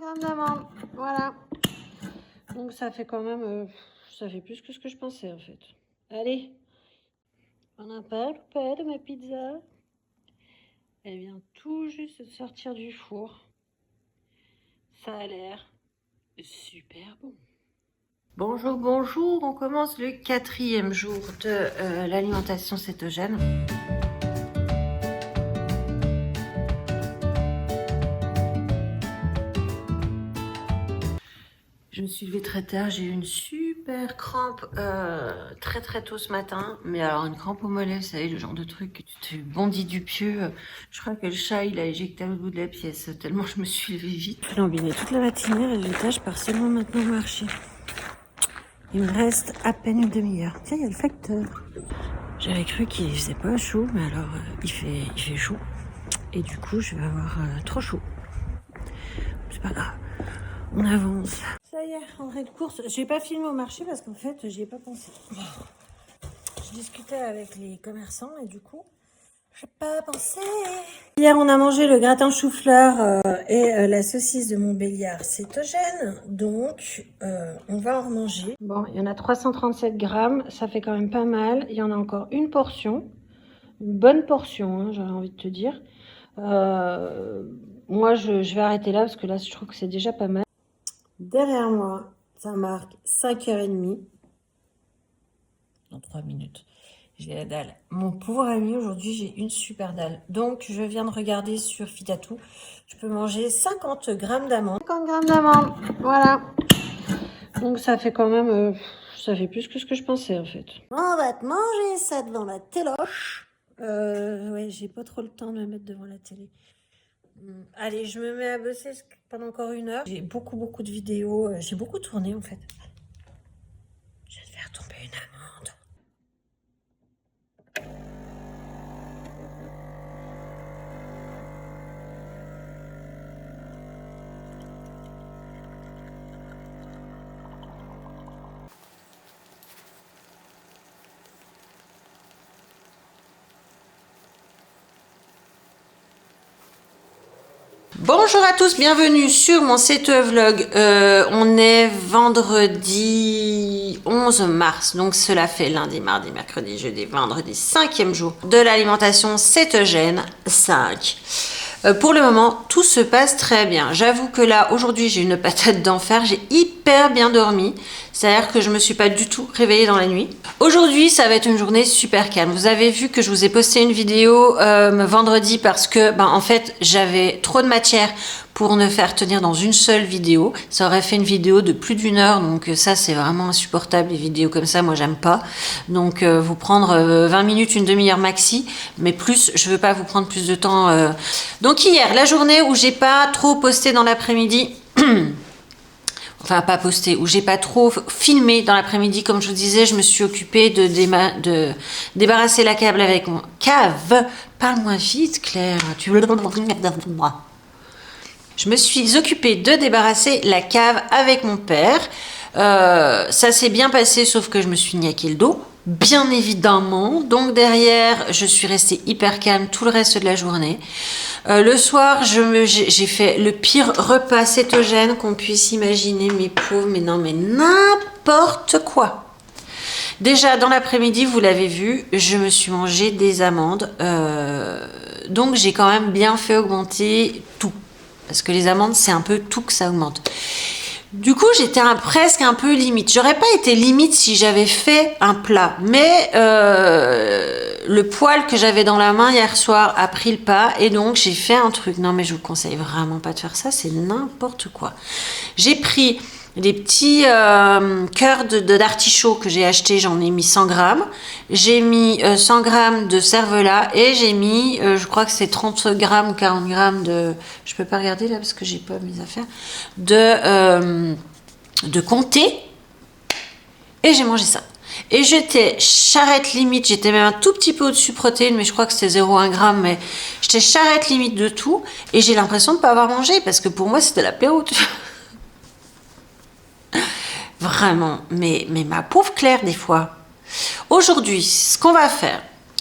grammes d'amandes, voilà. Donc ça fait quand même, ça fait plus que ce que je pensais en fait. Allez, on en parle ou pas de ma pizza? Elle vient tout juste de sortir du four. Ça a l'air super bon. Bonjour, bonjour, on commence le 4e jour de l'alimentation cétogène. Je me suis levée très tard, j'ai eu une super crampe très tôt ce matin. Mais alors une crampe au mollet, vous savez, le genre de truc que tu te bondis du pieu. Je crois que le chat, il a éjecté au bout de la pièce, tellement je me suis levée vite. Je l'embinais toute la matinée, résultat, je pars seulement maintenant marcher. Il me reste à peine une demi-heure. Tiens, il y a le facteur. J'avais cru qu'il faisait pas chaud, mais alors il fait chaud. Et du coup, je vais avoir trop chaud. C'est pas grave, on avance. Ça y est, rentrée de course. J'ai pas filmé au marché parce qu'en fait, j'y ai pas pensé. Je discutais avec les commerçants et du coup, j'ai pas pensé. Hier, on a mangé le gratin chou-fleur et la saucisse de Montbéliard cétogène. Donc, on va en remanger. Bon, il y en a 337 grammes. Ça fait quand même pas mal. Il y en a encore une portion. Une bonne portion, hein, j'aurais envie de te dire. Moi, je vais arrêter là parce que là, je trouve que c'est déjà pas mal. Derrière moi, ça marque 5h30. Dans 3 minutes, j'ai la dalle. Mon pauvre ami, aujourd'hui, j'ai une super dalle. Donc, je viens de regarder sur Fitatou. Je peux manger 50 grammes d'amandes. 50 grammes d'amandes, voilà. Donc, ça fait quand même... ça fait plus que ce que je pensais, en fait. On va te manger ça devant la téloche. Ouais, j'ai pas trop le temps de me mettre devant la télé. Allez, je me mets à bosser pendant encore 1 heure. J'ai beaucoup de vidéos. J'ai beaucoup tourné en fait. Je vais te faire tomber une amande. Bonjour à tous, bienvenue sur mon CTE Vlog. On est vendredi 11 mars, donc cela fait lundi, mardi, mercredi, jeudi, vendredi, 5e jour de l'alimentation cétogène 5. Pour le moment, tout se passe très bien. J'avoue que là, aujourd'hui, j'ai une patate d'enfer. J'ai hyper bien dormi. C'est-à-dire que je me suis pas du tout réveillée dans la nuit. Aujourd'hui, ça va être une journée super calme. Vous avez vu que je vous ai posté une vidéo vendredi parce que, en fait, j'avais trop de matière pour ne faire tenir dans une seule vidéo. Ça aurait fait une vidéo de plus d'1 heure, donc ça, c'est vraiment insupportable, les vidéos comme ça, moi, j'aime pas. Donc, vous prendre 20 minutes, une demi-heure maxi, mais plus, je veux pas vous prendre plus de temps. Donc, hier, la journée où j'ai pas trop posté dans l'après-midi, enfin pas posté, où j'ai pas trop filmé dans l'après-midi, comme je vous disais, je me suis occupée de débarrasser la cave avec mon cave. Parle-moi vite, Claire, tu veux moi. Je me suis occupée de débarrasser la cave avec mon père. Ça s'est bien passé, sauf que je me suis niaqué le dos, bien évidemment. Donc derrière, je suis restée hyper calme tout le reste de la journée. Le soir, j'ai fait le pire repas cétogène qu'on puisse imaginer, mes pauvres, mais non, mais n'importe quoi. Déjà, dans l'après-midi, vous l'avez vu, je me suis mangé des amandes. Donc, j'ai quand même bien fait augmenter tout. Parce que les amandes, c'est un peu tout que ça augmente. Du coup, j'étais presque un peu limite. J'aurais pas été limite si j'avais fait un plat. Mais le poil que j'avais dans la main hier soir a pris le pas. Et donc, j'ai fait un truc. Non, mais je vous conseille vraiment pas de faire ça. C'est n'importe quoi. J'ai pris des petits cœurs d'artichaut que j'ai acheté. J'en ai mis 100 grammes. J'ai mis 100 grammes de cervelas. Et j'ai mis, je crois que c'est 30 grammes ou 40 grammes de... Je peux pas regarder là parce que j'ai pas mes affaires. De comté. Et j'ai mangé ça. Et j'étais charrette limite, j'étais même un tout petit peu au-dessus protéines, mais je crois que c'était 0,1 g, mais j'étais charrette limite de tout, et j'ai l'impression de ne pas avoir mangé, parce que pour moi, c'était l'apéro. Vraiment, mais ma pauvre Claire, des fois. Aujourd'hui, ce qu'on va faire,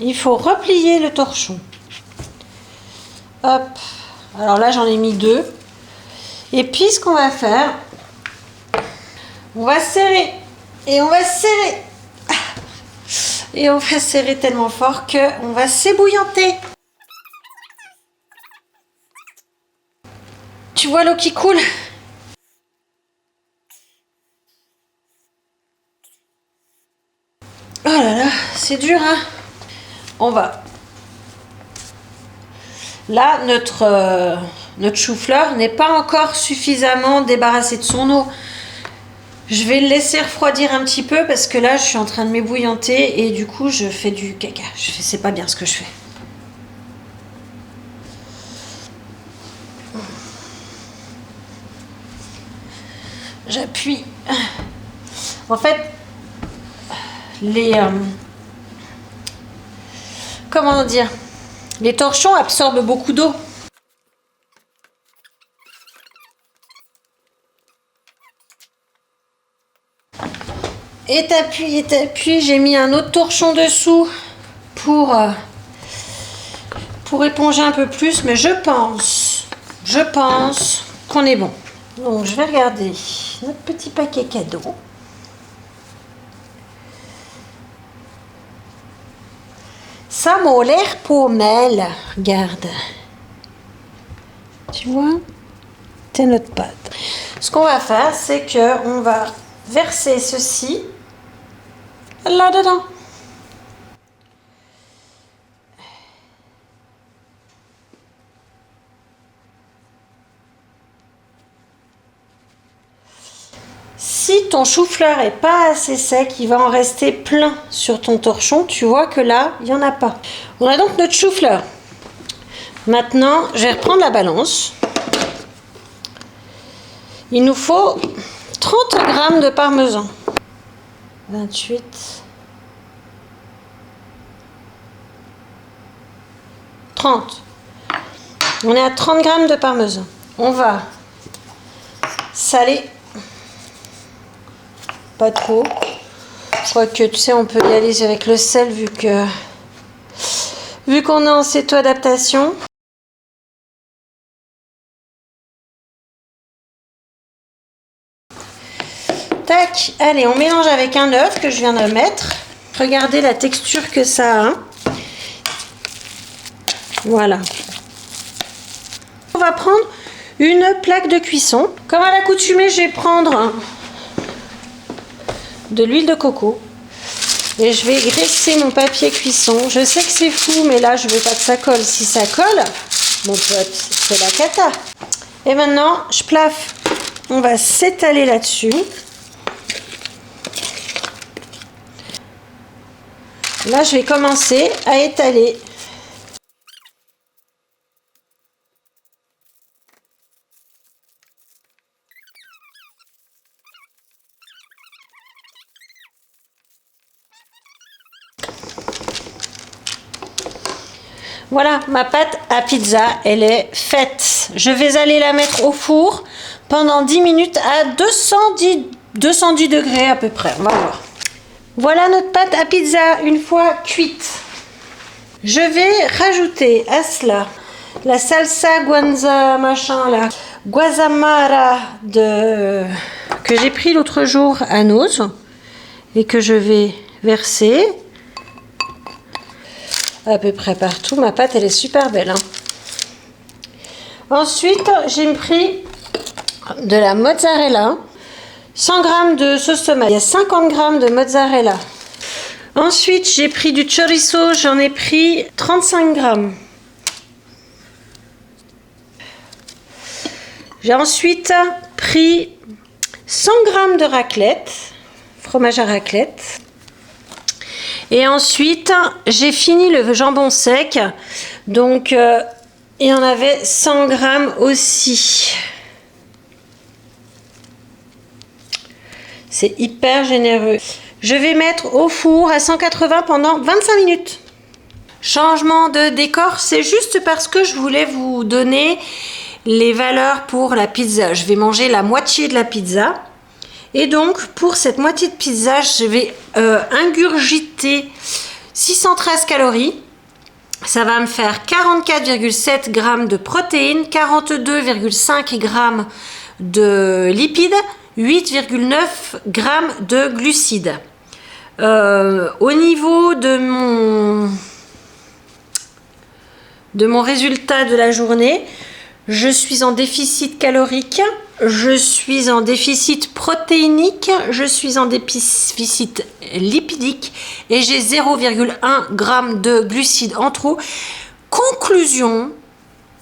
il faut replier le torchon. Hop. Alors là, j'en ai mis 2. Et puis, ce qu'on va faire, on va serrer. Et on va serrer. Et on va serrer tellement fort qu'on va s'ébouillanter. Tu vois l'eau qui coule? Oh là là, c'est dur, hein? On va. Là, notre chou-fleur n'est pas encore suffisamment débarrassé de son eau. Je vais le laisser refroidir un petit peu parce que là, je suis en train de m'ébouillanter et du coup, je fais du caca. C'est pas bien ce que je fais. J'appuie. En fait, comment dire, les torchons absorbent beaucoup d'eau. Et t'appuies, j'ai mis un autre torchon dessous pour éponger un peu plus, mais je pense qu'on est bon. Donc je vais regarder notre petit paquet cadeau. Ça m'a l'air pommelle, regarde. Tu vois? C'est notre pâte. Ce qu'on va faire, c'est que on va verser ceci là-dedans. Si ton chou-fleur est pas assez sec, il va en rester plein sur ton torchon. Tu vois que là, il n'y en a pas. On a donc notre chou-fleur. Maintenant, je vais reprendre la balance. Il nous faut 30 g de parmesan. 28. On est à 30 g de parmesan. On va saler. Pas trop. Je crois que tu sais, on peut y aller avec le sel vu qu'on est en céto-adaptation. Tac, allez, on mélange avec un œuf que je viens de mettre. Regardez la texture que ça a. Hein. Voilà. On va prendre une plaque de cuisson. Comme à l'accoutumée, je vais prendre de l'huile de coco et je vais graisser mon papier cuisson. Je sais que c'est fou, mais là je veux pas que ça colle. Si ça colle, mon pote, c'est la cata. Et maintenant je plaffe. On va s'étaler là-dessus. Là je vais commencer à étaler. Voilà, ma pâte à pizza, elle est faite. Je vais aller la mettre au four pendant 10 minutes à 210 degrés à peu près. On va voir. Voilà notre pâte à pizza une fois cuite. Je vais rajouter à cela la salsa guanza machin là, guasamara que j'ai pris l'autre jour à Noz et que je vais verser à peu près partout. Ma pâte, elle est super belle. Hein. Ensuite, j'ai pris de la mozzarella. 100 g de sauce tomate. Il y a 50 g de mozzarella. Ensuite, j'ai pris du chorizo. J'en ai pris 35 g. J'ai ensuite pris 100 g de raclette. Fromage à raclette. Et ensuite, j'ai fini le jambon sec. Donc, il y en avait 100 g aussi. C'est hyper généreux. Je vais mettre au four à 180 pendant 25 minutes. Changement de décor, c'est juste parce que je voulais vous donner les valeurs pour la pizza. Je vais manger la moitié de la pizza. Et donc, pour cette moitié de pizza, je vais ingurgiter 613 calories. Ça va me faire 44,7 grammes de protéines, 42,5 grammes de lipides, 8,9 grammes de glucides. Au niveau de mon résultat de la journée, je suis en déficit calorique, je suis en déficit protéinique, je suis en déficit lipidique et j'ai 0,1 g de glucides en trop. Conclusion,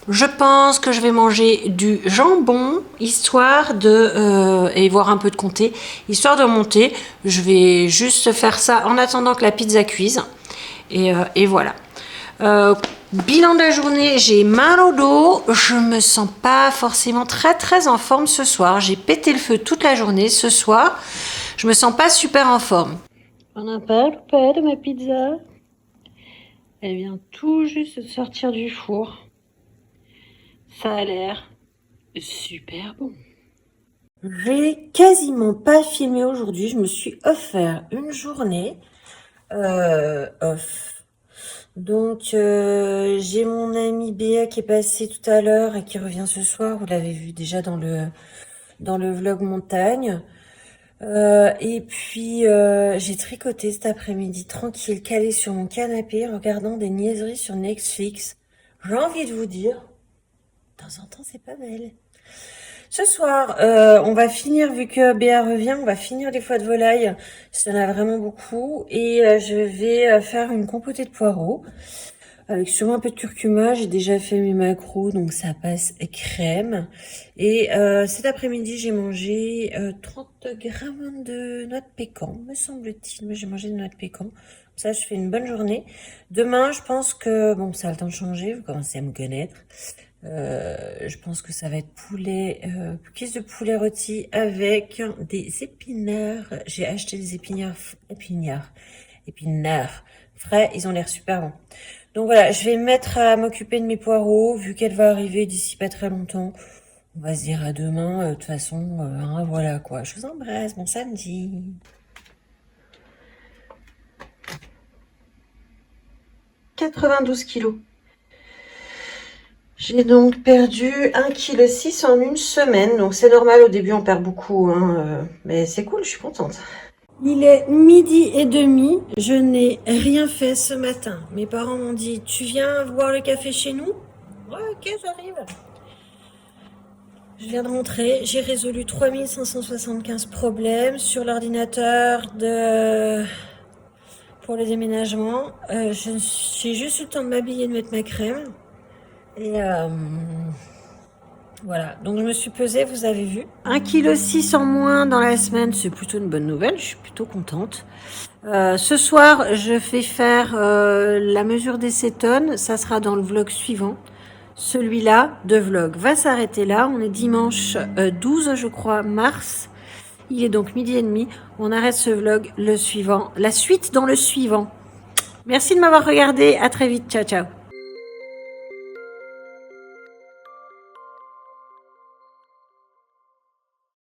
je pense que je vais manger du jambon, histoire de... et voir un peu de comté, histoire de monter. Je vais juste faire ça en attendant que la pizza cuise. Et voilà. Bilan de la journée, j'ai mal au dos, je me sens pas forcément très en forme ce soir. J'ai pété le feu toute la journée ce soir. Je me sens pas super en forme. On en parle ou pas de ma pizza? Elle vient tout juste de sortir du four. Ça a l'air super bon. J'ai quasiment pas filmé aujourd'hui. Je me suis offert une journée off. Donc, j'ai mon amie Béa qui est passée tout à l'heure et qui revient ce soir. Vous l'avez vu déjà dans le vlog montagne. Et puis, j'ai tricoté cet après-midi, tranquille, calée sur mon canapé, regardant des niaiseries sur Netflix. J'ai envie de vous dire, de temps en temps, c'est pas mal. Ce soir, on va finir, vu que Béa revient, on va finir les foies de volaille. Il y en a vraiment beaucoup. Et je vais faire une compotée de poireaux. Avec sûrement un peu de curcuma. J'ai déjà fait mes macros, donc ça passe crème. Et cet après-midi, j'ai mangé 30 grammes de noix de pécan, me semble-t-il. Mais j'ai mangé des noix de pécan. Comme ça, je fais une bonne journée. Demain, je pense que... Bon, ça a le temps de changer, vous commencez à me connaître. Je pense que ça va être poulet, cuisse de poulet rôti avec des épinards. J'ai acheté des épinards frais, ils ont l'air super bons. Donc voilà, je vais me mettre à m'occuper de mes poireaux, vu qu'elle va arriver d'ici pas très longtemps. On va se dire à demain, de toute façon, hein, voilà quoi. Je vous embrasse, bon samedi. 92 kilos. J'ai donc perdu 1,6 kg en une semaine, donc c'est normal, au début on perd beaucoup, hein, mais c'est cool, je suis contente. Il est 12h30, je n'ai rien fait ce matin. Mes parents m'ont dit, tu viens boire le café chez nous? Ouais, ok, j'arrive. Je viens de rentrer, j'ai résolu 3575 problèmes sur l'ordinateur pour le déménagement. J'ai juste eu le temps de m'habiller, de mettre ma crème. Et voilà, donc je me suis pesée, vous avez vu. 1,6 kg en moins dans la semaine, c'est plutôt une bonne nouvelle, je suis plutôt contente. Ce soir, je vais faire la mesure des cétones, ça sera dans le vlog suivant. Celui-là de vlog va s'arrêter là, on est dimanche 12, je crois, mars. Il est donc 12h30, on arrête ce vlog, le suivant, la suite dans le suivant. Merci de m'avoir regardé, à très vite, ciao ciao.